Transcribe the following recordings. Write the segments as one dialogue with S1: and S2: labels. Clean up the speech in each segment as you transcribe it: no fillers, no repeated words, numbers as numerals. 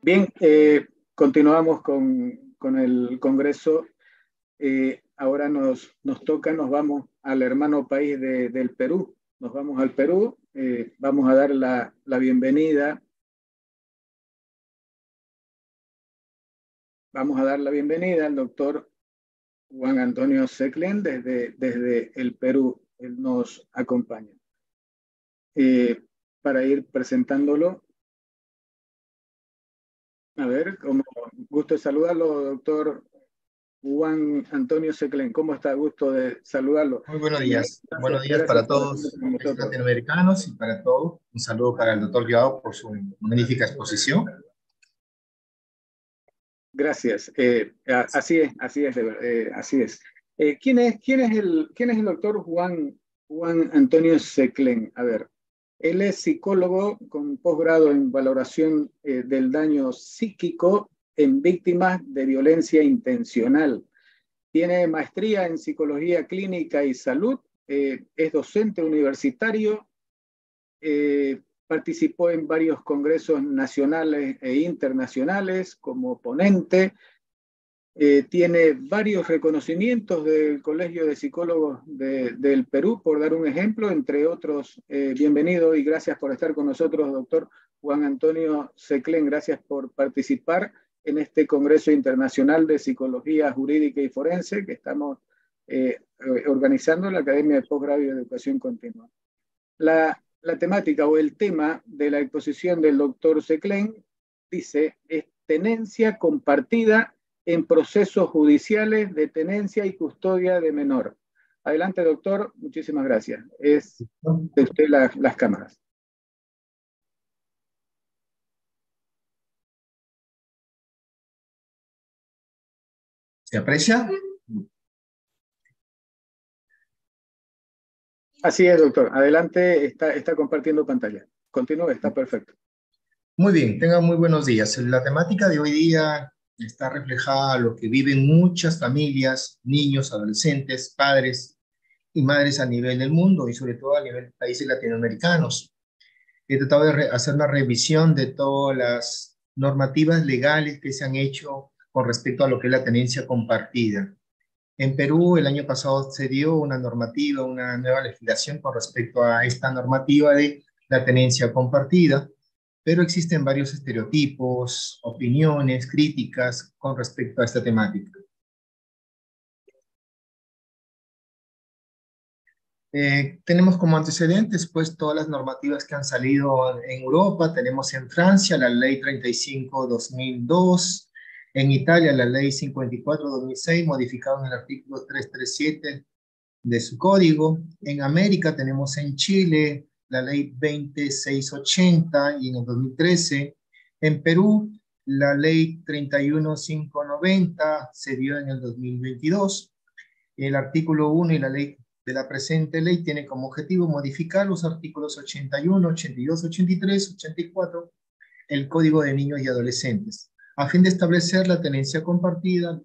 S1: Bien, continuamos con el Congreso. Ahora nos toca, nos vamos al hermano país del Perú. Nos vamos al Perú. Vamos a dar la bienvenida. Vamos a dar la bienvenida al doctor Juan Antonio Seclen desde el Perú. Él nos acompaña. Para ir presentándolo. A ver, como gusto de saludarlo, doctor Juan Antonio Seclen. ¿Cómo está? Gusto de saludarlo.
S2: Muy buenos días. Buenos días
S1: Gracias
S2: para
S1: por estar
S2: todos
S1: con
S2: los
S1: nosotros.
S2: latinoamericanos y para todos. Un saludo para el doctor Joao por su magnífica exposición.
S1: Gracias. Así es, así es. ¿Quién es el doctor Juan Antonio Seclen? A ver, él es psicólogo con posgrado en valoración del daño psíquico en víctimas de violencia intencional. Tiene maestría en psicología clínica y salud, es docente universitario, participó en varios congresos nacionales e internacionales como ponente, tiene varios reconocimientos del Colegio de Psicólogos del Perú, por dar un ejemplo, entre otros. Bienvenido y gracias por estar con nosotros, doctor Juan Antonio Seclen. Gracias por participar en este Congreso Internacional de Psicología Jurídica y Forense que estamos organizando en la Academia de Posgrado y Educación Continua. La temática o el tema de la exposición del doctor Seclen dice, es tenencia compartida en procesos judiciales de tenencia y custodia de menor. Adelante, doctor. Muchísimas gracias. Es de usted las cámaras.
S2: ¿Se aprecia?
S1: Así es, doctor. Adelante, está compartiendo pantalla. Continúe, está perfecto.
S2: Muy bien, tengan muy buenos días. La temática de hoy día está reflejada a lo que viven muchas familias, niños, adolescentes, padres y madres a nivel del mundo y sobre todo a nivel de países latinoamericanos. He tratado de hacer una revisión de todas las normativas legales que se han hecho con respecto a lo que es la tenencia compartida. En Perú, el año pasado se dio una normativa, una nueva legislación con respecto a esta normativa de la tenencia compartida, pero existen varios estereotipos, opiniones, críticas con respecto a esta temática. Tenemos como antecedentes pues todas las normativas que han salido en Europa. Tenemos en Francia la ley 35/2002, en Italia la ley 54/2006, modificado en el artículo 337 de su código. En América tenemos en Chile la ley 20680 y en el 2013. En Perú la ley 31590 se dio en el 2022. El artículo 1 y la ley de la presente ley tiene como objetivo modificar los artículos 81, 82, 83, 84, el Código de Niños y Adolescentes, a fin de establecer la tenencia compartida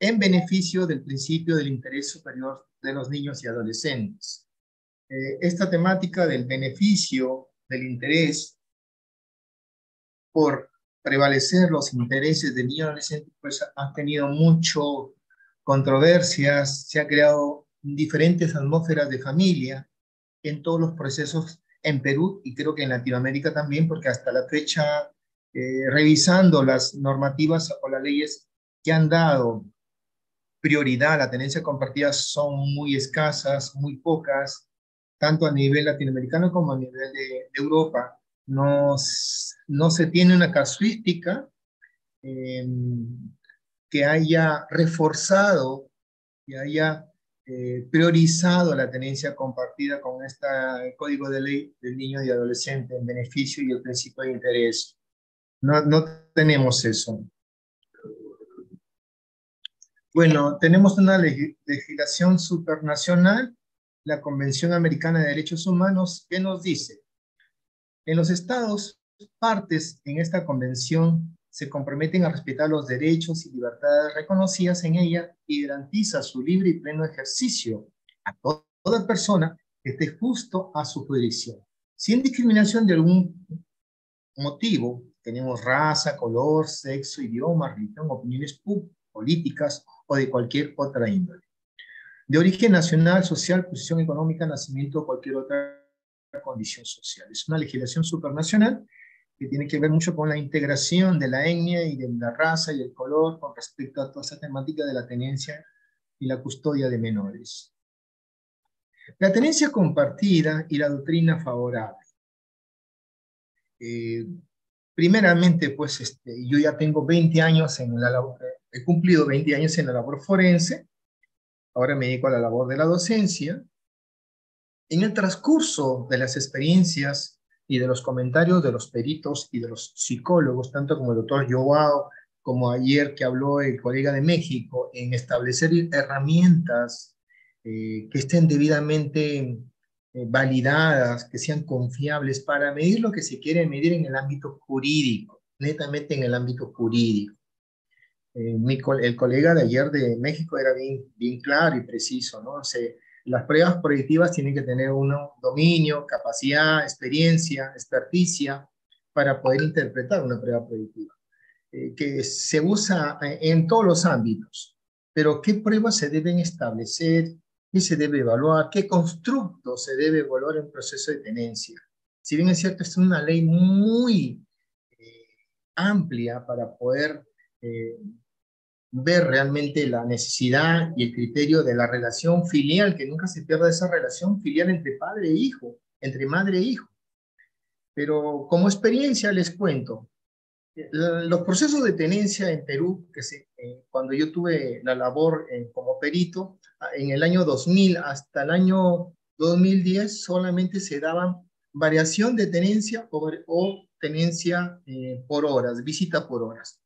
S2: en beneficio del principio del interés superior de los niños y adolescentes. Esta temática del beneficio, del interés por prevalecer los intereses de niños y adolescentes, pues ha tenido mucho controversias, se ha creado diferentes atmósferas de familia en todos los procesos en Perú y creo que en Latinoamérica también, porque hasta la fecha, revisando las normativas o las leyes que han dado prioridad a la tenencia compartida son muy escasas, muy pocas, tanto a nivel latinoamericano como a nivel de Europa. No, no se tiene una casuística eh, que haya reforzado, que haya priorizado la tenencia compartida con este Código de Ley del Niño y Adolescente en beneficio y el principio de interés. No, no tenemos eso. Bueno, tenemos una legislación supernacional, la Convención Americana de Derechos Humanos, que nos dice, en los estados partes en esta convención se comprometen a respetar los derechos y libertades reconocidas en ella y garantiza su libre y pleno ejercicio a toda persona que esté justo a su jurisdicción, sin discriminación de algún motivo tenemos raza, color, sexo, idioma, religión, opiniones políticas o de cualquier otra índole. De origen nacional, social, posición económica, nacimiento o cualquier otra condición social. Es una legislación supranacional que tiene que ver mucho con la integración de la etnia y de la raza y el color con respecto a toda esa temática de la tenencia y la custodia de menores. La tenencia compartida y la doctrina favorable. Primeramente, pues yo ya tengo 20 años en la labor, he cumplido 20 años en la labor forense, ahora me dedico a la labor de la docencia. En el transcurso de las experiencias y de los comentarios de los peritos y de los psicólogos, tanto como el doctor Joao, como ayer que habló el colega de México, en establecer herramientas que estén debidamente validadas, que sean confiables para medir lo que se quiere medir en el ámbito jurídico, netamente en el ámbito jurídico. El colega de ayer de México era bien claro y preciso, ¿no? Las pruebas proyectivas tienen que tener dominio, capacidad, experiencia, experticia para poder interpretar una prueba proyectiva, que se usa en todos los ámbitos. Pero ¿qué pruebas se deben establecer? ¿Qué se debe evaluar? ¿Qué constructo se debe evaluar en proceso de tenencia? Si bien es cierto, es una ley muy amplia para poder ver realmente la necesidad y el criterio de la relación filial, que nunca se pierda esa relación filial entre padre e hijo, entre madre e hijo. Pero como experiencia les cuento, los procesos de tenencia en Perú, cuando yo tuve la labor como perito, en el año 2000 hasta el año 2010 solamente se daban variación de tenencia o tenencia por horas, visita por horas.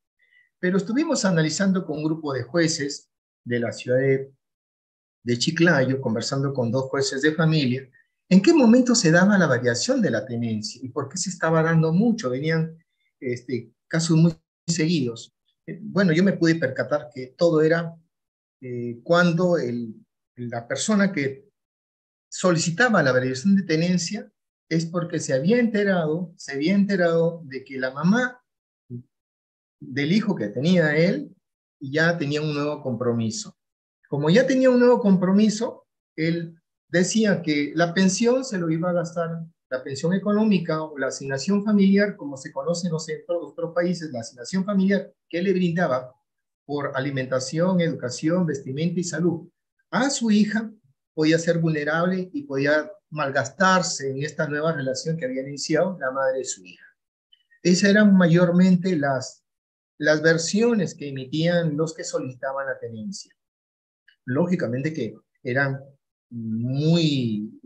S2: Pero estuvimos analizando con un grupo de jueces de la ciudad de Chiclayo, conversando con 2 jueces de familia, en qué momento se daba la variación de la tenencia y por qué se estaba dando mucho. Venían casos muy seguidos. Bueno, yo me pude percatar que todo era cuando la persona que solicitaba la variación de tenencia es porque se había enterado de que la mamá del hijo que tenía él ya tenía un nuevo compromiso. Como ya tenía un nuevo compromiso, él decía que la pensión se lo iba a gastar, la pensión económica o la asignación familiar, como se conoce en otros países, la asignación familiar que le brindaba por alimentación, educación, vestimenta y salud a su hija, podía ser vulnerable y podía malgastarse en esta nueva relación que había iniciado la madre de su hija. Esas eran mayormente las versiones que emitían los que solicitaban la tenencia. Lógicamente que eran muy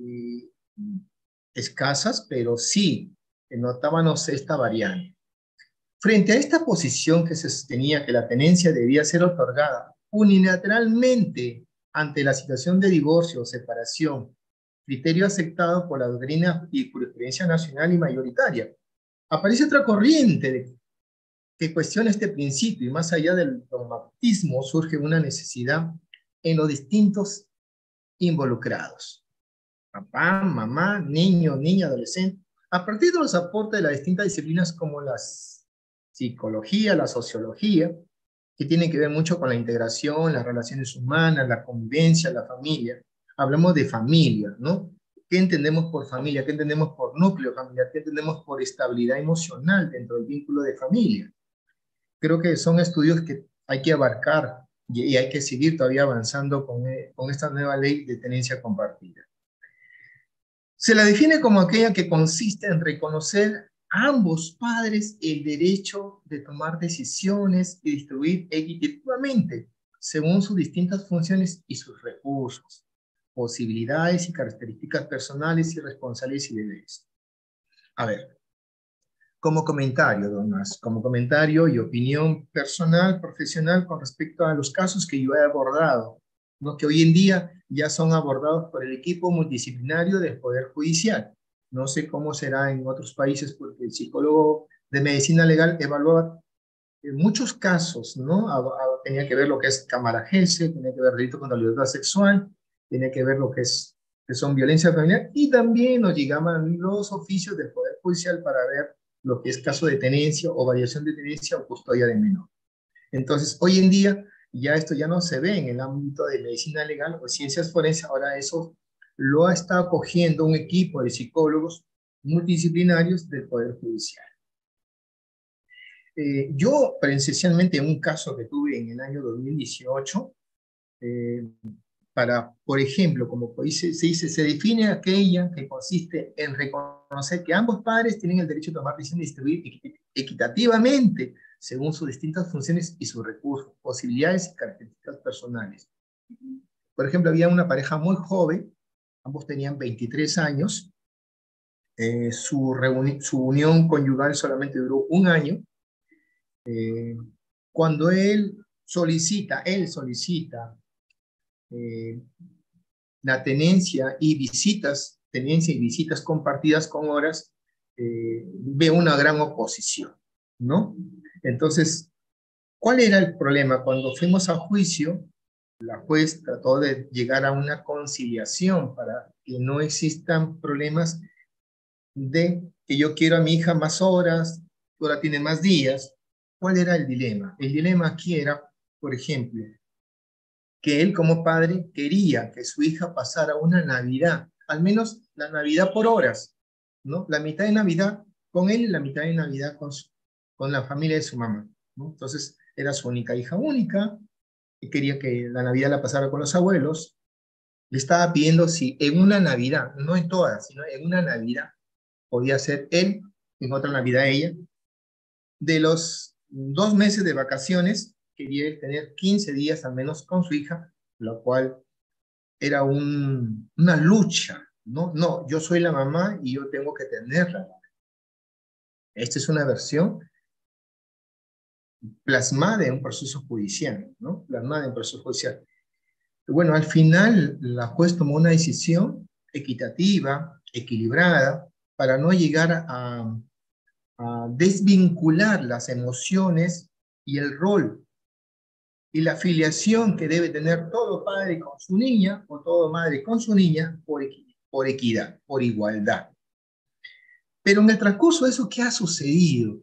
S2: escasas, pero sí notábamos esta variante. Frente a esta posición que se sostenía que la tenencia debía ser otorgada unilateralmente ante la situación de divorcio o separación, criterio aceptado por la doctrina y jurisprudencia nacional y mayoritaria, aparece otra corriente que cuestiona este principio y más allá del dogmatismo surge una necesidad en los distintos involucrados. Papá, mamá, niño, niña, adolescente, a partir de los aportes de las distintas disciplinas como la psicología, la sociología, que tienen que ver mucho con la integración, las relaciones humanas, la convivencia, la familia. Hablamos de familia, ¿no? ¿Qué entendemos por familia? ¿Qué entendemos por núcleo familiar? ¿Qué entendemos por estabilidad emocional dentro del vínculo de familia? Creo que son estudios que hay que abarcar y hay que seguir todavía avanzando con esta nueva ley de tenencia compartida. Se la define como aquella que consiste en reconocer a ambos padres el derecho de tomar decisiones y distribuir equitativamente según sus distintas funciones y sus recursos, posibilidades y características personales y responsabilidades y deberes. A ver, como comentario, don Mas, como comentario y opinión personal, profesional con respecto a los casos que yo he abordado, ¿no? Que hoy en día ya son abordados por el equipo multidisciplinario del Poder Judicial. No sé cómo será en otros países porque el psicólogo de medicina legal evalúa muchos casos, ¿no? Tenía que ver lo que es camaragense, tenía que ver delito contra la libertad sexual, tenía que ver lo que son violencia familiar y también nos llegaban los oficios del Poder Judicial para ver lo que es caso de tenencia o variación de tenencia o custodia de menor. Entonces, hoy en día, ya esto ya no se ve en el ámbito de medicina legal o ciencias forenses, ahora eso lo ha estado cogiendo un equipo de psicólogos multidisciplinarios del Poder Judicial. Yo, presencialmente, en un caso que tuve en el año 2018, por ejemplo, como se dice, se define aquella que consiste en reconocer que ambos padres tienen el derecho de tomar decisiones y distribuir equitativamente según sus distintas funciones y sus recursos, posibilidades y características personales. Por ejemplo, había una pareja muy joven, ambos tenían 23 años, su unión conyugal solamente duró un año. Cuando él solicita la tenencia y visitas compartidas con horas, ve una gran oposición, ¿no? Entonces, ¿cuál era el problema? Cuando fuimos a juicio, la juez trató de llegar a una conciliación para que no existan problemas de que yo quiero a mi hija más horas, ahora tiene más días. ¿Cuál era el dilema? El dilema aquí era, por ejemplo, que él como padre quería que su hija pasara una Navidad, al menos la Navidad por horas, ¿no? La mitad de Navidad con él y la mitad de Navidad con la familia de su mamá, ¿no? Entonces era su única hija, y quería que la Navidad la pasara con los abuelos. Le estaba pidiendo si en una Navidad, no en todas, sino en una Navidad, podía ser él, en otra Navidad ella. De los 2 meses de vacaciones, quería él tener 15 días al menos con su hija, lo cual era una lucha, ¿no? No, yo soy la mamá y yo tengo que tenerla. Esta es una versión plasmada en un proceso judicial, ¿no? Plasmada en un proceso judicial. Bueno, al final la juez tomó una decisión equitativa, equilibrada, para no llegar a desvincular las emociones y el rol y la filiación que debe tener todo padre con su niña o todo madre con su niña por equidad, por igualdad. Pero en el transcurso de eso, ¿qué ha sucedido?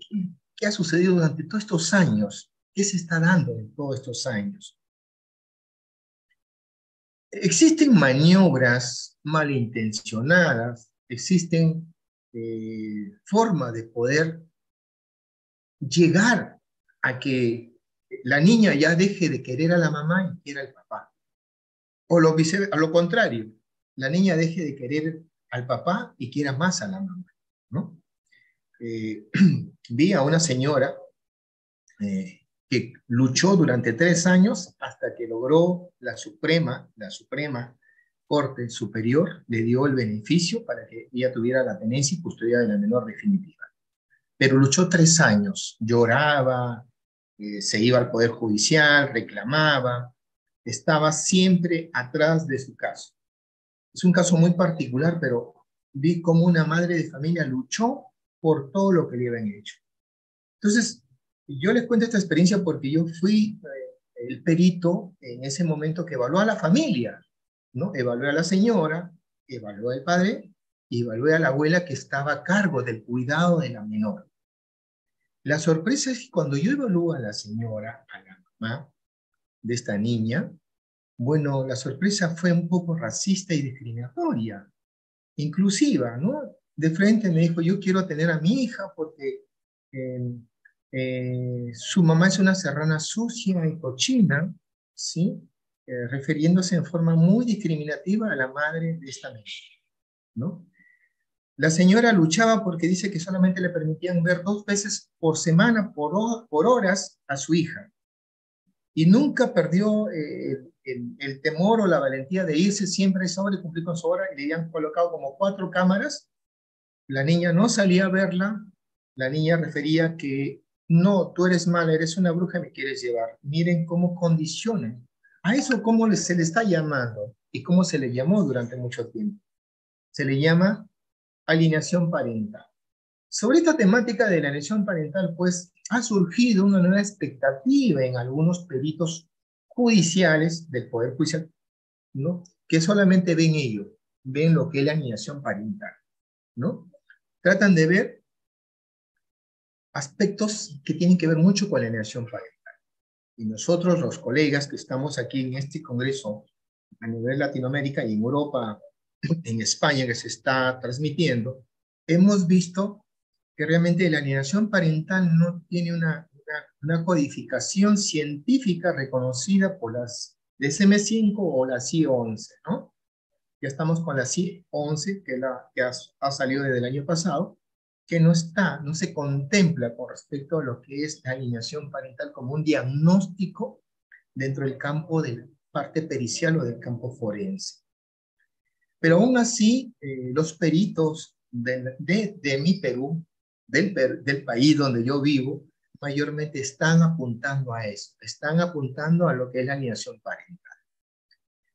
S2: ¿Qué ha sucedido durante todos estos años? ¿Qué se está dando en todos estos años? Existen maniobras malintencionadas, existen formas de poder llegar a que la niña ya deje de querer a la mamá y quiera al papá. O a lo contrario, la niña deje de querer al papá y quiera más a la mamá, ¿no? Vi a una señora que luchó durante 3 años hasta que logró la Suprema Corte Superior, le dio el beneficio para que ella tuviera la tenencia y custodia de la menor definitiva. Pero luchó 3 años, lloraba, se iba al Poder Judicial, reclamaba, estaba siempre atrás de su caso. Es un caso muy particular, pero vi cómo una madre de familia luchó por todo lo que le habían hecho. Entonces, yo les cuento esta experiencia porque yo fui el perito en ese momento que evaluó a la familia, ¿no? Evalué a la señora, evalué al padre y evalué a la abuela que estaba a cargo del cuidado de la menor. La sorpresa es que cuando yo evalúo a la señora, a la mamá de esta niña, bueno, la sorpresa fue un poco racista y discriminatoria, inclusiva, ¿no? De frente me dijo, yo quiero tener a mi hija porque su mamá es una serrana sucia y cochina, ¿sí? Refiriéndose en forma muy discriminativa a la madre de esta niña, ¿no? La señora luchaba porque dice que solamente le permitían ver 2 veces por semana, por horas, a su hija. Y nunca perdió el temor o la valentía de irse siempre a esa hora y cumplir con su hora. Y le habían colocado como 4 cámaras. La niña no salía a verla. La niña refería que no, tú eres mala, eres una bruja y me quieres llevar. Miren cómo condicionan. A eso cómo se le está llamando y cómo se le llamó durante mucho tiempo. Se le llama alineación parental. Sobre esta temática de la alineación parental, pues, ha surgido una nueva expectativa en algunos peritos judiciales del Poder Judicial, ¿no? Que solamente ven ello, ven lo que es la alineación parental, ¿no? Tratan de ver aspectos que tienen que ver mucho con la alienación parental. Y nosotros, los colegas que estamos aquí en este congreso a nivel Latinoamérica y en Europa, en España, que se está transmitiendo, hemos visto que realmente la alienación parental no tiene una codificación científica reconocida por las DSM-5 o la CI-11, ¿no? Ya estamos con la CI-11, que ha salido desde el año pasado, que no se contempla con respecto a lo que es la alienación parental como un diagnóstico dentro del campo de la parte pericial o del campo forense. Pero aún así, los peritos de mi Perú, del país donde yo vivo, mayormente están apuntando a eso, están apuntando a lo que es la alienación parental.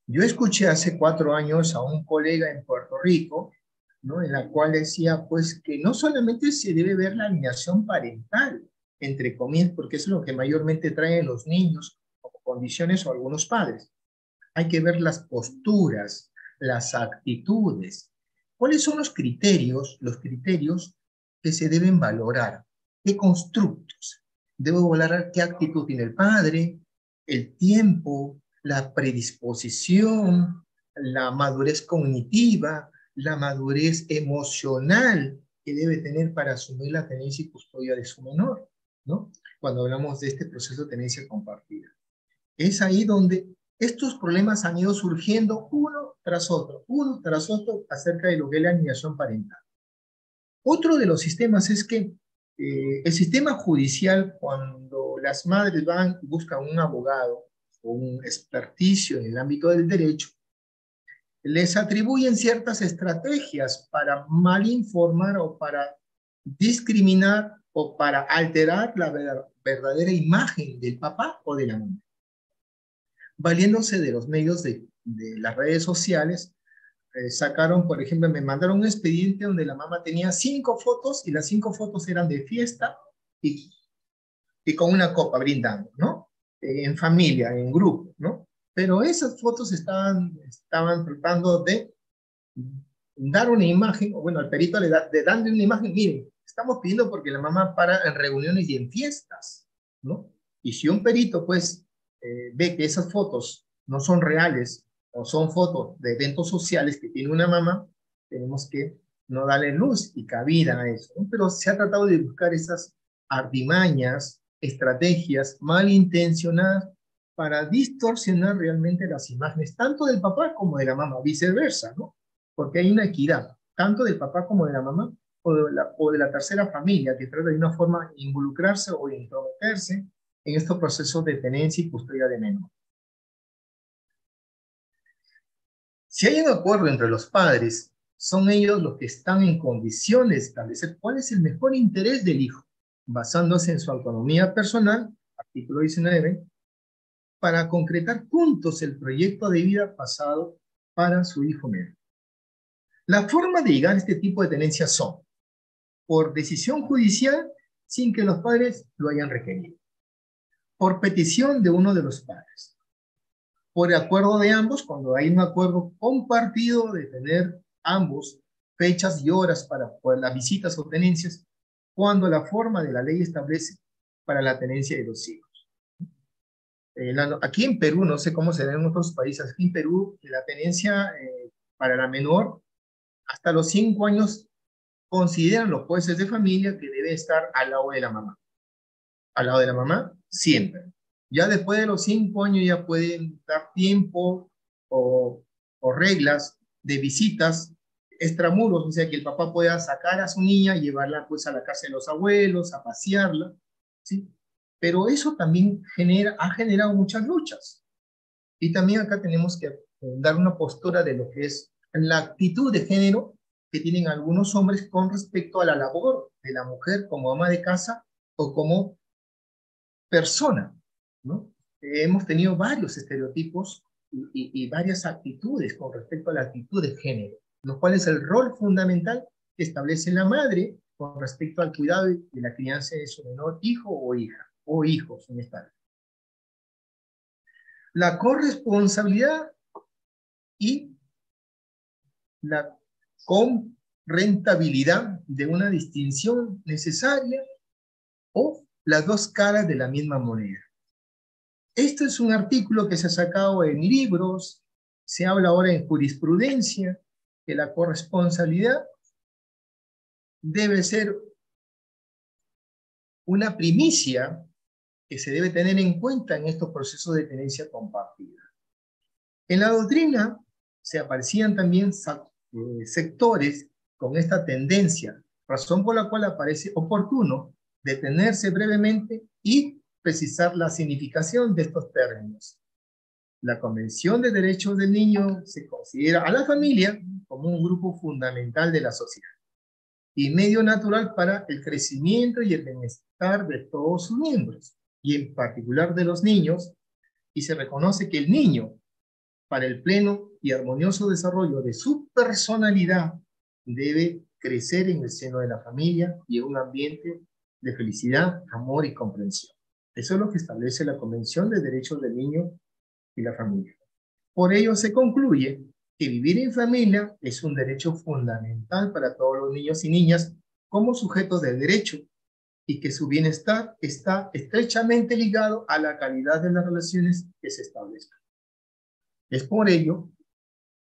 S2: Yo escuché hace 4 años a un colega en Puerto Rico, ¿no? En la cual decía, pues, que no solamente se debe ver la alienación parental, entre comillas, porque eso es lo que mayormente traen los niños como condiciones o algunos padres. Hay que ver las posturas, las actitudes. ¿Cuáles son los criterios que se deben valorar? ¿Qué constructos? Debo valorar qué actitud tiene el padre, el tiempo, la predisposición, la madurez cognitiva, la madurez emocional que debe tener para asumir la tenencia y custodia de su menor, ¿no? Cuando hablamos de este proceso de tenencia compartida. Es ahí donde estos problemas han ido surgiendo uno tras otro acerca de lo que es la alienación parental. Otro de los sistemas es que el sistema judicial, cuando las madres van y buscan un abogado o un experticio en el ámbito del derecho, les atribuyen ciertas estrategias para malinformar o para discriminar o para alterar la verdadera imagen del papá o de la mamá. Valiéndose de los medios de las redes sociales, sacaron, por ejemplo, me mandaron un expediente donde la mamá tenía 5 fotos y las 5 fotos eran de fiesta y, y con una copa brindando, ¿no? En familia, en grupo, ¿no? Pero esas fotos estaban tratando de dar una imagen, o bueno, al perito le dan una imagen, miren, estamos pidiendo porque la mamá para en reuniones y en fiestas, ¿no? Y si un perito, pues, ve que esas fotos no son reales o son fotos de eventos sociales que tiene una mamá, tenemos que no darle luz y cabida a eso, ¿no? Pero se ha tratado de buscar esas artimañas, estrategias malintencionadas para distorsionar realmente las imágenes, tanto del papá como de la mamá, viceversa, ¿no? Porque hay una equidad, tanto del papá como de la mamá, o de la tercera familia, que trata de una forma de involucrarse o de intrometerse en estos procesos de tenencia y custodia de menor. Si hay un acuerdo entre los padres, son ellos los que están en condiciones de establecer cuál es el mejor interés del hijo, basándose en su autonomía personal, artículo 19, para concretar juntos el proyecto de vida pasado para su hijo menor. La forma de llegar a este tipo de tenencias son por decisión judicial sin que los padres lo hayan requerido, por petición de uno de los padres, por acuerdo de ambos, cuando hay un acuerdo compartido de tener ambos fechas y horas para las visitas o tenencias, cuando la forma de la ley establece para la tenencia de los hijos. Aquí en Perú, no sé cómo se ve en otros países, aquí en Perú la tenencia para la menor hasta los 5 años consideran los jueces de familia que debe estar al lado de la mamá. Al lado de la mamá, siempre. Ya después de los 5 años ya pueden dar tiempo o reglas de visitas extramuros, o sea que el papá pueda sacar a su niña y llevarla pues a la casa de los abuelos, a pasearla, ¿sí? Pero eso también ha generado muchas luchas. Y también acá tenemos que dar una postura de lo que es la actitud de género que tienen algunos hombres con respecto a la labor de la mujer como ama de casa o como persona, ¿no? Hemos tenido varios estereotipos y varias actitudes con respecto a la actitud de género, lo cual es el rol fundamental que establece la madre con respecto al cuidado de la crianza de su menor hijo o hija, o hijos en esta. La corresponsabilidad y la con rentabilidad de una distinción necesaria o las dos caras de la misma moneda. Esto es un artículo que se ha sacado en libros, se habla ahora en jurisprudencia, que la corresponsabilidad debe ser una primicia que se debe tener en cuenta en estos procesos de tenencia compartida. En la doctrina se aparecían también sectores con esta tendencia, razón por la cual aparece oportuno detenerse brevemente y precisar la significación de estos términos. La Convención de Derechos del Niño se considera a la familia como un grupo fundamental de la sociedad y medio natural para el crecimiento y el bienestar de todos sus miembros, y en particular de los niños, y se reconoce que el niño, para el pleno y armonioso desarrollo de su personalidad, debe crecer en el seno de la familia y en un ambiente de felicidad, amor y comprensión. Eso es lo que establece la Convención de Derechos del Niño y la Familia. Por ello se concluye que vivir en familia es un derecho fundamental para todos los niños y niñas como sujetos de derecho, y que su bienestar está estrechamente ligado a la calidad de las relaciones que se establezcan. Es por ello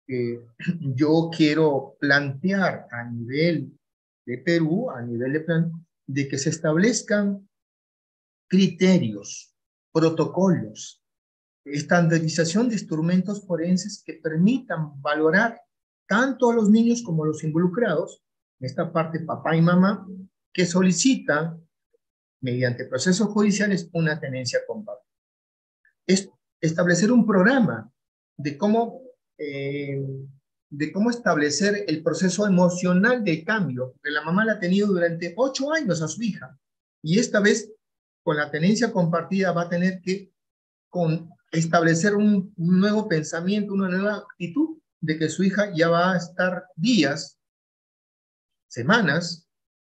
S2: que yo quiero plantear a nivel de Perú, a nivel de plan, de que se establezcan criterios, protocolos, estandarización de instrumentos forenses que permitan valorar tanto a los niños como a los involucrados, en esta parte papá y mamá, que solicitan mediante procesos judiciales una tenencia compartida. Es establecer un programa de cómo establecer el proceso emocional de cambio, que la mamá la ha tenido durante 8 años a su hija, y esta vez con la tenencia compartida va a tener que establecer un nuevo pensamiento, una nueva actitud de que su hija ya va a estar días, semanas,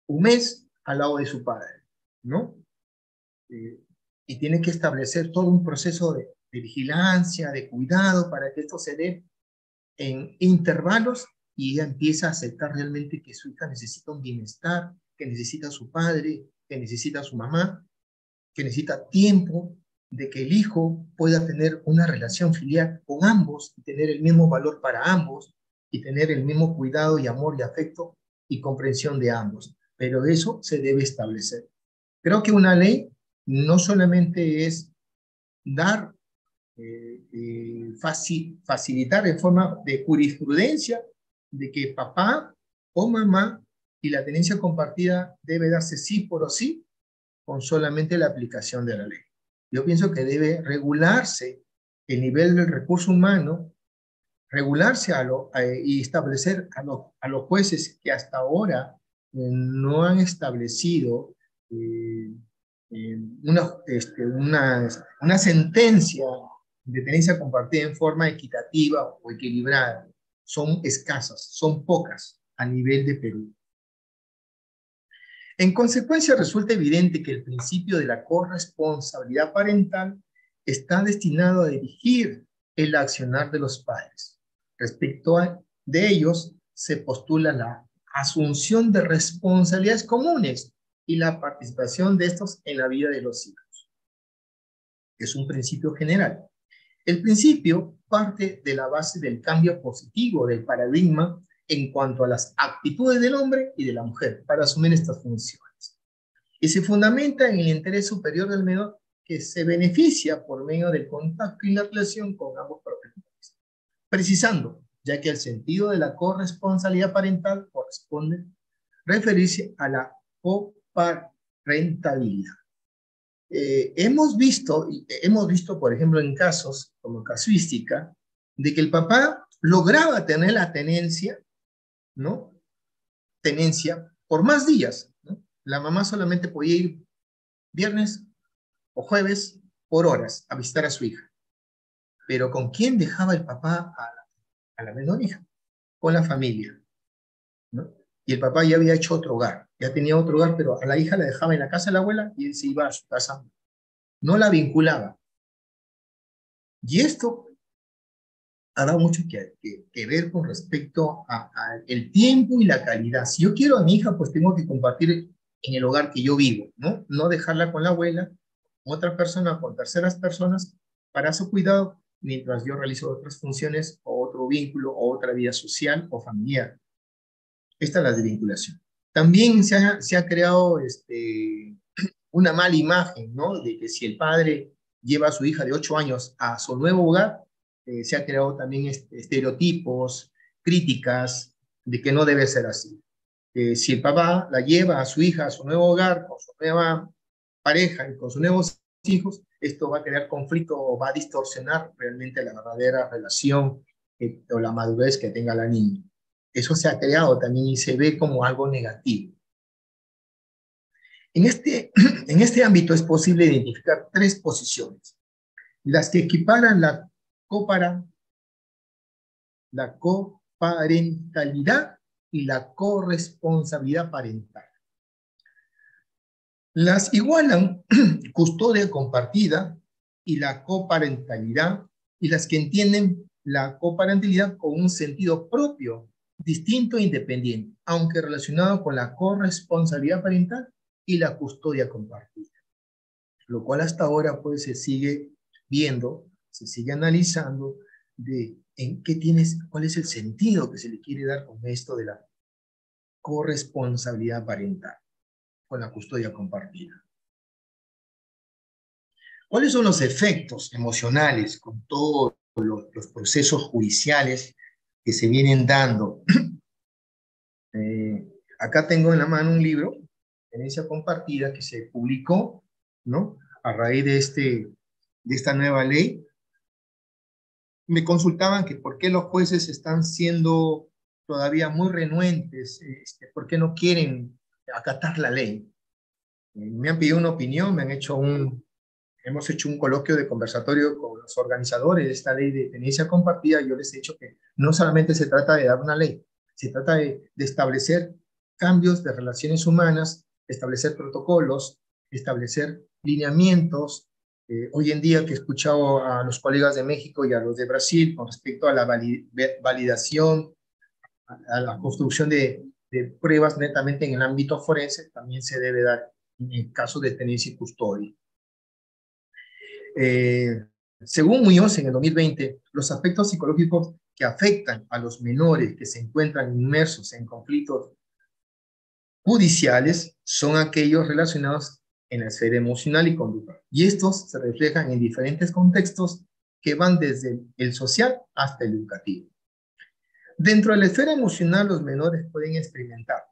S2: un mes al lado de su padre, ¿no? Y tiene que establecer todo un proceso de vigilancia, de cuidado, para que esto se dé en intervalos y ella empieza a aceptar realmente que su hija necesita un bienestar, que necesita a su padre, que necesita a su mamá, que necesita tiempo, de que el hijo pueda tener una relación filial con ambos, y tener el mismo valor para ambos, y tener el mismo cuidado y amor y afecto y comprensión de ambos. Pero eso se debe establecer. Creo que una ley no solamente es dar, facilitar en forma de jurisprudencia de que papá o mamá y la tenencia compartida debe darse sí por sí con solamente la aplicación de la ley. Yo pienso que debe regularse el nivel del recurso humano, regularse y establecer a los jueces que hasta ahora no han establecido una sentencia de tenencia compartida en forma equitativa o equilibrada. Son escasas, son pocas a nivel de Perú. En consecuencia, resulta evidente que el principio de la corresponsabilidad parental está destinado a dirigir el accionar de los padres. Respecto de ellos, se postula la asunción de responsabilidades comunes y la participación de estos en la vida de los hijos. Es un principio general. El principio parte de la base del cambio positivo del paradigma en cuanto a las actitudes del hombre y de la mujer para asumir estas funciones. Y se fundamenta en el interés superior del menor, que se beneficia por medio del contacto y la relación con ambos progenitores. Precisando, ya que el sentido de la corresponsabilidad parental corresponde referirse a la coparentabilidad. Hemos visto, por ejemplo, en casos como casuística, de que el papá lograba tener la tenencia, ¿no? Tenencia por más días, ¿no? La mamá solamente podía ir viernes o jueves por horas a visitar a su hija. Pero ¿con quién dejaba el papá a la menor hija? Con la familia, ¿no? Y el papá ya había hecho otro hogar, ya tenía otro hogar, pero a la hija la dejaba en la casa de la abuela y él se iba a su casa. No la vinculaba. Y esto ha dado mucho que ver con respecto a el tiempo y la calidad. Si yo quiero a mi hija, pues tengo que compartir en el hogar que yo vivo, ¿no? No dejarla con la abuela, con otra persona, con terceras personas, para su cuidado, mientras yo realizo otras funciones, o otro vínculo, o otra vida social o familiar. Esta es la desvinculación. También se ha creado una mala imagen, ¿no? De que si el padre lleva a su hija de 8 años a su nuevo hogar, se ha creado también estereotipos, críticas, de que no debe ser así. Si el papá la lleva a su hija a su nuevo hogar, con su nueva pareja y con sus nuevos hijos, esto va a crear conflicto o va a distorsionar realmente la verdadera relación o la madurez que tenga la niña. Eso se ha creado también y se ve como algo negativo. En este ámbito es posible identificar 3 posiciones: las que equiparan la coparentalidad y la corresponsabilidad parental. Las igualan custodia compartida y la coparentalidad, y las que entienden la coparentalidad con un sentido propio, distinto e independiente, aunque relacionado con la corresponsabilidad parental y la custodia compartida. Lo cual hasta ahora pues se sigue viendo, se sigue analizando de cuál es el sentido que se le quiere dar con esto de la corresponsabilidad parental, con la custodia compartida. ¿Cuáles son los efectos emocionales con todos los procesos judiciales que se vienen dando? Acá tengo en la mano un libro, Tenencia Compartida, que se publicó, ¿no?, a raíz de esta nueva ley. Me consultaban que por qué los jueces están siendo todavía muy renuentes, por qué no quieren acatar la ley. Me han pedido una opinión, hemos hecho un coloquio de conversatorio con los organizadores de esta ley de tenencia compartida. Yo les he dicho que no solamente se trata de dar una ley, se trata de establecer cambios de relaciones humanas, establecer protocolos, establecer lineamientos. Hoy en día que he escuchado a los colegas de México y a los de Brasil con respecto a la validación, a la construcción de pruebas netamente en el ámbito forense, también se debe dar en el caso de tenencia y custodia. Según Muñoz, en el 2020, los aspectos psicológicos que afectan a los menores que se encuentran inmersos en conflictos judiciales son aquellos relacionados en la esfera emocional y conductual. Y estos se reflejan en diferentes contextos que van desde el social hasta el educativo. Dentro de la esfera emocional, los menores pueden experimentar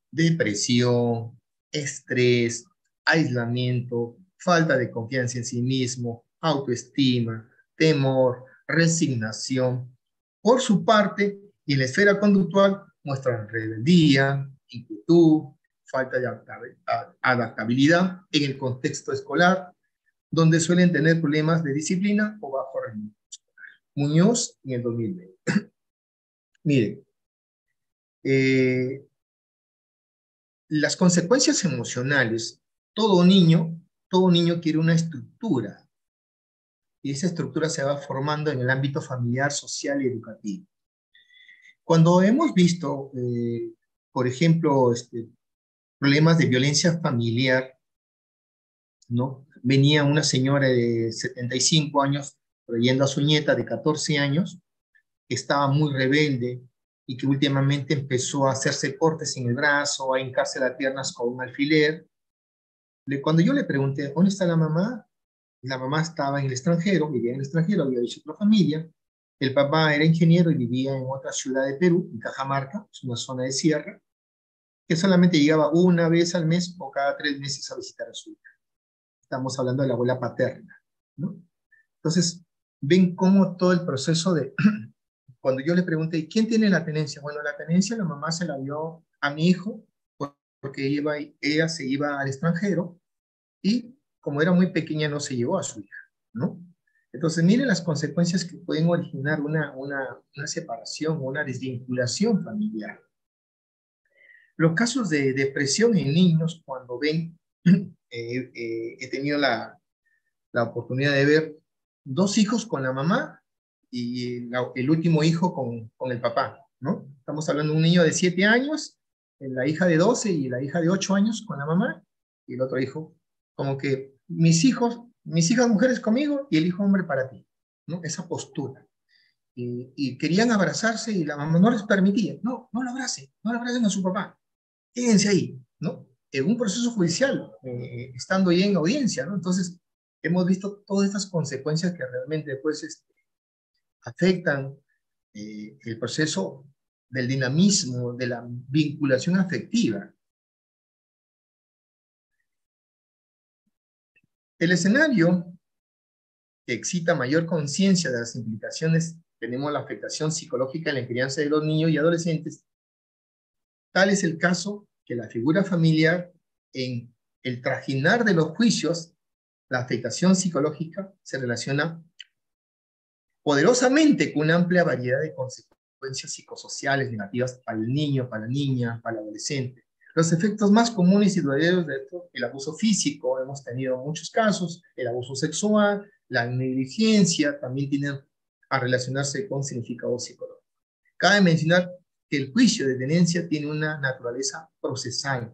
S2: depresión, estrés, aislamiento, falta de confianza en sí mismo, autoestima, temor, resignación. Por su parte, y en la esfera conductual, muestran rebeldía, inquietud, falta de adaptabilidad en el contexto escolar, donde suelen tener problemas de disciplina o bajo rendimiento. Muñoz, en el 2020. Miren, las consecuencias emocionales, todo niño quiere una estructura, y esa estructura se va formando en el ámbito familiar, social y educativo. Cuando hemos visto, por ejemplo, problemas de violencia familiar, ¿no? Venía una señora de 75 años trayendo a su nieta de 14 años, que estaba muy rebelde y que últimamente empezó a hacerse cortes en el brazo, a hincarse las piernas con un alfiler. Cuando yo le pregunté, ¿dónde está la mamá? La mamá estaba en el extranjero, vivía en el extranjero, había hecho otra familia. El papá era ingeniero y vivía en otra ciudad de Perú, en Cajamarca, es una zona de sierra, que solamente llegaba una vez al mes o cada 3 meses a visitar a su hija. Estamos hablando de la abuela paterna, ¿no? Entonces, ven cómo todo el proceso de... Cuando yo le pregunté, ¿quién tiene la tenencia? Bueno, la tenencia la mamá se la dio a mi hijo porque ella se iba al extranjero y como era muy pequeña no se llevó a su hija, ¿no? Entonces, miren las consecuencias que pueden originar una separación, una desvinculación familiar. Los casos de depresión en niños, cuando ven, he tenido la oportunidad de ver 2 hijos con la mamá y el último hijo con el papá, ¿no? Estamos hablando de un niño de 7 años la hija de 12 y la hija de 8 años con la mamá, y el otro hijo, como que mis hijas mujeres conmigo y el hijo hombre para ti, ¿no? Esa postura. Y querían abrazarse y la mamá no les permitía. No, no lo abracen a su papá. Quédense ahí, ¿no? En un proceso judicial, estando ya en audiencia, ¿no? Entonces, hemos visto todas estas consecuencias que realmente, pues, afectan el proceso del dinamismo, de la vinculación afectiva. El escenario que excita mayor conciencia de las implicaciones, tenemos la afectación psicológica en la crianza de los niños y adolescentes. Tal es el caso que la figura familiar, en el trajinar de los juicios, la afectación psicológica se relaciona poderosamente con una amplia variedad de consecuencias psicosociales negativas para el niño, para la niña, para el adolescente. Los efectos más comunes y duraderos de esto, el abuso físico, hemos tenido muchos casos, el abuso sexual, la negligencia, también tienen a relacionarse con significados psicológicos. Cabe mencionar que el juicio de tenencia tiene una naturaleza procesal,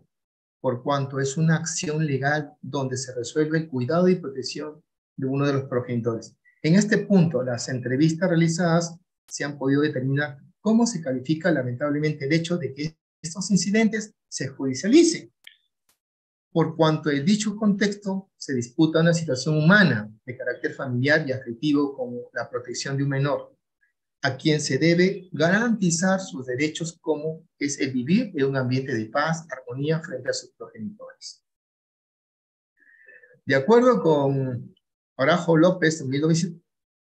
S2: por cuanto es una acción legal donde se resuelve el cuidado y protección de uno de los progenitores. En este punto, las entrevistas realizadas se han podido determinar cómo se califica lamentablemente el hecho de que estos incidentes se judicialicen, por cuanto en dicho contexto se disputa una situación humana de carácter familiar y afectivo como la protección de un menor, a quien se debe garantizar sus derechos como es el vivir en un ambiente de paz, armonía frente a sus progenitores. De acuerdo con Horacio López, en 1900,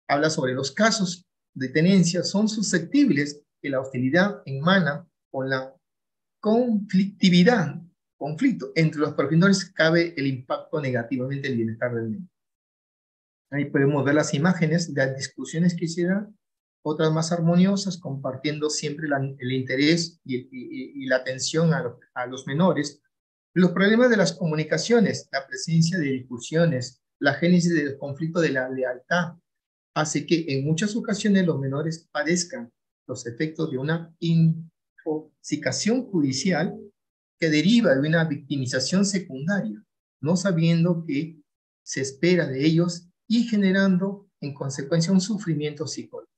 S2: habla sobre los casos de tenencia son susceptibles que la hostilidad emana con la conflicto entre los progenitores, cabe el impacto negativamente en el bienestar del niño. Ahí podemos ver las imágenes de las discusiones que se dan, otras más armoniosas, compartiendo siempre el interés y la atención a los menores. Los problemas de las comunicaciones, la presencia de discusiones, la génesis del conflicto de la lealtad, hace que en muchas ocasiones los menores padezcan los efectos de una infoxicación judicial que deriva de una victimización secundaria, no sabiendo qué se espera de ellos y generando en consecuencia un sufrimiento psicológico,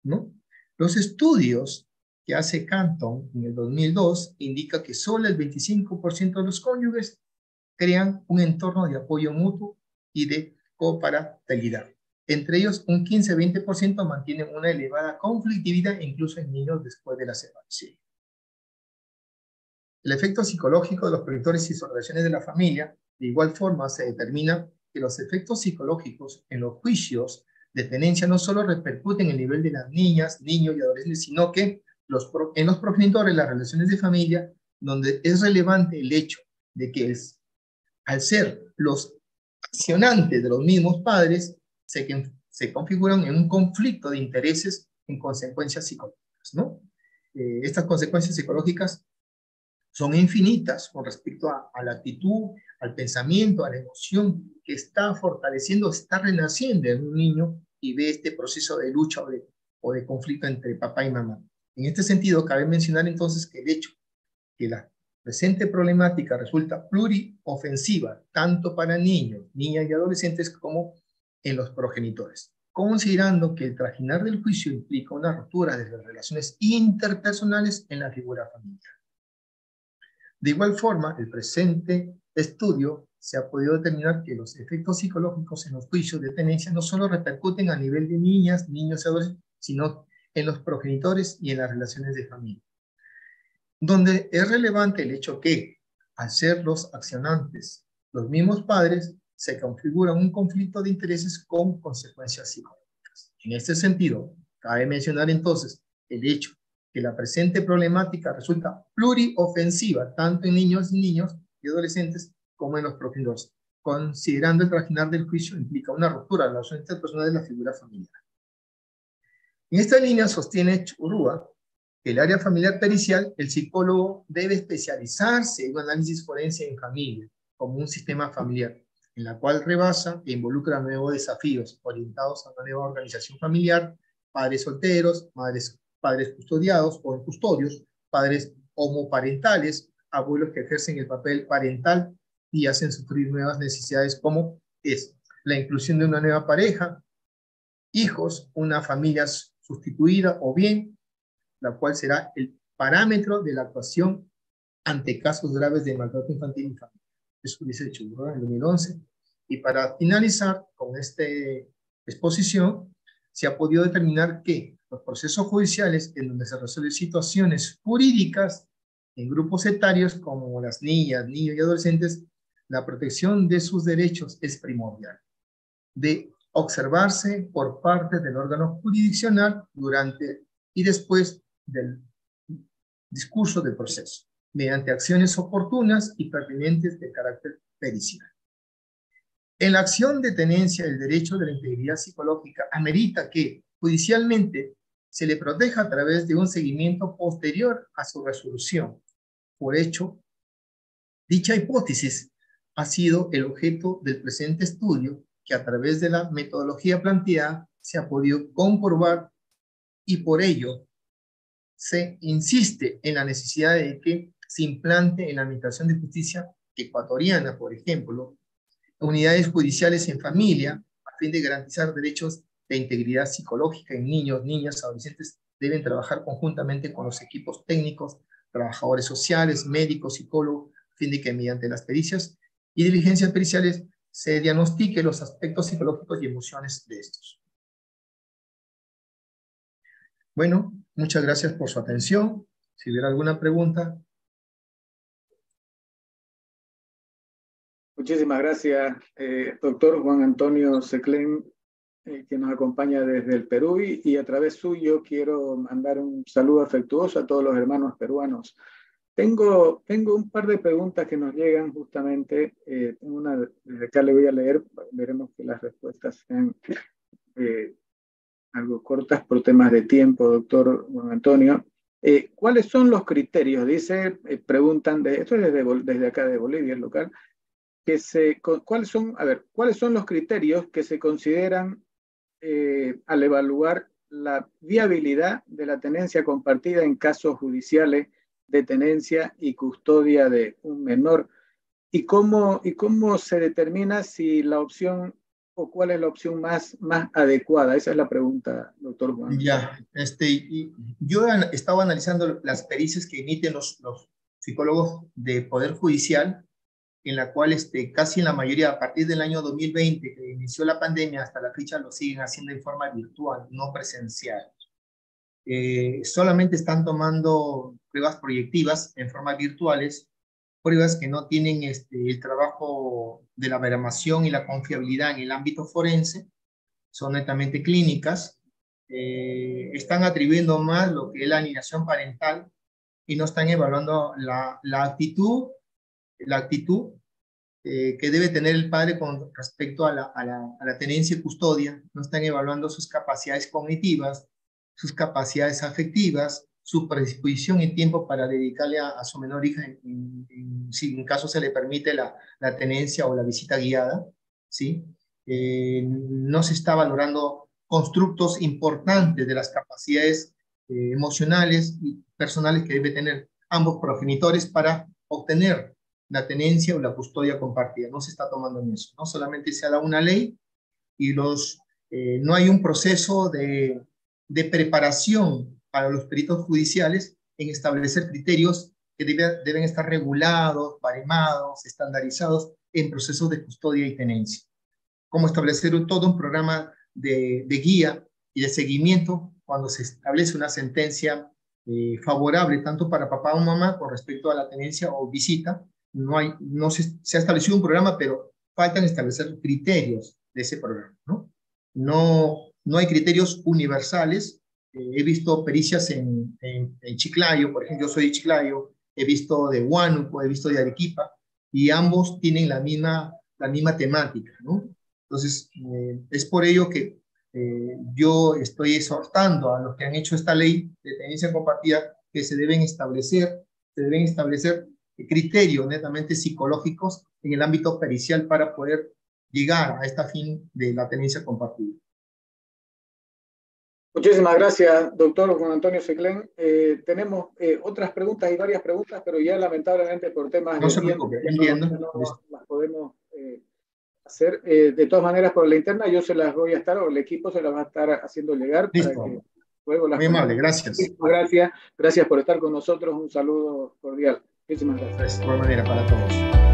S2: ¿no? Los estudios que hace Canton en el 2002 indica que solo el 25% de los cónyuges crean un entorno de apoyo mutuo y de coparentalidad. Entre ellos, un 15-20% mantienen una elevada conflictividad, incluso en niños después de la separación. El efecto psicológico de los progenitores y sus relaciones de la familia, de igual forma, se determina que los efectos psicológicos en los juicios de tenencia no solo repercuten en el nivel de las niñas, niños y adolescentes, sino que en los progenitores, las relaciones de familia, donde es relevante el hecho de que al ser los accionantes de los mismos padres, se configuran en un conflicto de intereses en consecuencias psicológicas, ¿no? Estas consecuencias psicológicas son infinitas con respecto a la actitud, al pensamiento, a la emoción que está fortaleciendo, está renaciendo en un niño y ve este proceso de lucha o de conflicto entre papá y mamá. En este sentido, cabe mencionar entonces que el hecho que la presente problemática resulta pluriofensiva, tanto para niños, niñas y adolescentes como en los progenitores, considerando que el trajinar del juicio implica una ruptura de las relaciones interpersonales en la figura familiar. De igual forma, el presente estudio se ha podido determinar que los efectos psicológicos en los juicios de tenencia no solo repercuten a nivel de niñas, niños y adolescentes, sino en los progenitores y en las relaciones de familia, donde es relevante el hecho que, al ser los accionantes los mismos padres, se configura un conflicto de intereses con consecuencias psicológicas. En este sentido, cabe mencionar entonces el hecho que la presente problemática resulta pluriofensiva, tanto en niños y adolescentes como en los progenitores, considerando el trajinar del juicio implica una ruptura de la relación interpersonal de la figura familiar. En esta línea sostiene Churrúa que el área familiar pericial, el psicólogo debe especializarse en un análisis forense en familia, como un sistema familiar, en la cual rebasa e involucra nuevos desafíos orientados a una nueva organización familiar, padres solteros, padres custodiados o en custodios, padres homoparentales, abuelos que ejercen el papel parental y hacen sufrir nuevas necesidades como es la inclusión de una nueva pareja, hijos, una familia sustituida o bien, la cual será el parámetro de la actuación ante casos graves de maltrato infantil y familiar. Eso dice Churro en el 2011. Y para finalizar con esta exposición, se ha podido determinar que los procesos judiciales en donde se resuelven situaciones jurídicas en grupos etarios como las niñas, niños y adolescentes, la protección de sus derechos es primordial, de observarse por parte del órgano jurisdiccional durante y después del discurso del proceso, mediante acciones oportunas y pertinentes de carácter pericial. En la acción de tenencia del derecho de la integridad psicológica amerita que judicialmente se le proteja a través de un seguimiento posterior a su resolución. Por hecho, dicha hipótesis ha sido el objeto del presente estudio que a través de la metodología planteada se ha podido comprobar y por ello se insiste en la necesidad de que se implante en la Administración de Justicia ecuatoriana, por ejemplo, unidades judiciales en familia, a fin de garantizar derechos de integridad psicológica en niños, niñas, adolescentes. Deben trabajar conjuntamente con los equipos técnicos, trabajadores sociales, médicos, psicólogos, a fin de que mediante las pericias y diligencias periciales se diagnostique los aspectos psicológicos y emociones de estos. Bueno, muchas gracias por su atención. Si hubiera alguna pregunta.
S1: Muchísimas gracias, doctor Juan Antonio Seclén, que nos acompaña desde el Perú, y a través suyo quiero mandar un saludo afectuoso a todos los hermanos peruanos. Tengo un par de preguntas que nos llegan justamente. Una, desde acá le voy a leer, veremos que las respuestas sean algo cortas por temas de tiempo, doctor Juan Antonio. ¿Cuáles son los criterios? Dice, preguntan, esto es desde acá de Bolivia, el local, ¿cuáles son los criterios que se consideran al evaluar la viabilidad de la tenencia compartida en casos judiciales de tenencia y custodia de un menor? ¿Y cómo se determina si la opción o cuál es la opción más adecuada? Esa es la pregunta, doctor Juan.
S2: Ya, yo estaba analizando las pericias que emiten los psicólogos de Poder Judicial, en la cual casi en la mayoría, a partir del año 2020, que inició la pandemia, hasta la fecha lo siguen haciendo en forma virtual, no presencial. Solamente están tomando pruebas proyectivas en forma virtuales, pruebas que no tienen el trabajo de la baremación y la confiabilidad en el ámbito forense, son netamente clínicas. Están atribuyendo más lo que es la alienación parental y no están evaluando la actitud que debe tener el padre con respecto a la tenencia y custodia. No están evaluando sus capacidades cognitivas, sus capacidades afectivas, su predisposición y tiempo para dedicarle a su menor hija, si en caso se le permite la tenencia o la visita guiada, ¿sí? No se está valorando constructos importantes de las capacidades emocionales y personales que debe tener ambos progenitores para obtener la tenencia o la custodia compartida. No se está tomando en eso, ¿no? Solamente se ha dado una ley y no hay un proceso de preparación para los peritos judiciales en establecer criterios que deben estar regulados, baremados, estandarizados en procesos de custodia y tenencia. Cómo establecer todo un programa de guía y de seguimiento cuando se establece una sentencia favorable tanto para papá o mamá con respecto a la tenencia o visita. Se ha establecido un programa, pero faltan establecer criterios de ese programa, ¿no? No hay criterios universales. He visto pericias en Chiclayo, por ejemplo, yo soy de Chiclayo, he visto de Huánuco, he visto de Arequipa, y ambos tienen la misma temática, ¿no? Entonces, es por ello que yo estoy exhortando a los que han hecho esta ley de tenencia compartida que se deben establecer criterios netamente psicológicos en el ámbito pericial para poder llegar a este fin de la tenencia compartida.
S1: Muchísimas gracias, doctor Juan Antonio Seclén. Tenemos otras preguntas y varias preguntas, pero ya lamentablemente por temas
S2: No
S1: de
S2: se
S1: tiempo
S2: preocupe,
S1: ya
S2: entiendo.
S1: no las podemos hacer. De todas maneras, por la interna yo se las voy a estar, o el equipo se las va a estar haciendo llegar para que
S2: Listo.
S1: luego las
S2: Muy amable,
S1: conteste.
S2: gracias.
S1: Muchísimas gracias. Gracias por estar con nosotros. Un saludo cordial. Muchísimas gracias.
S2: De igual manera para todos.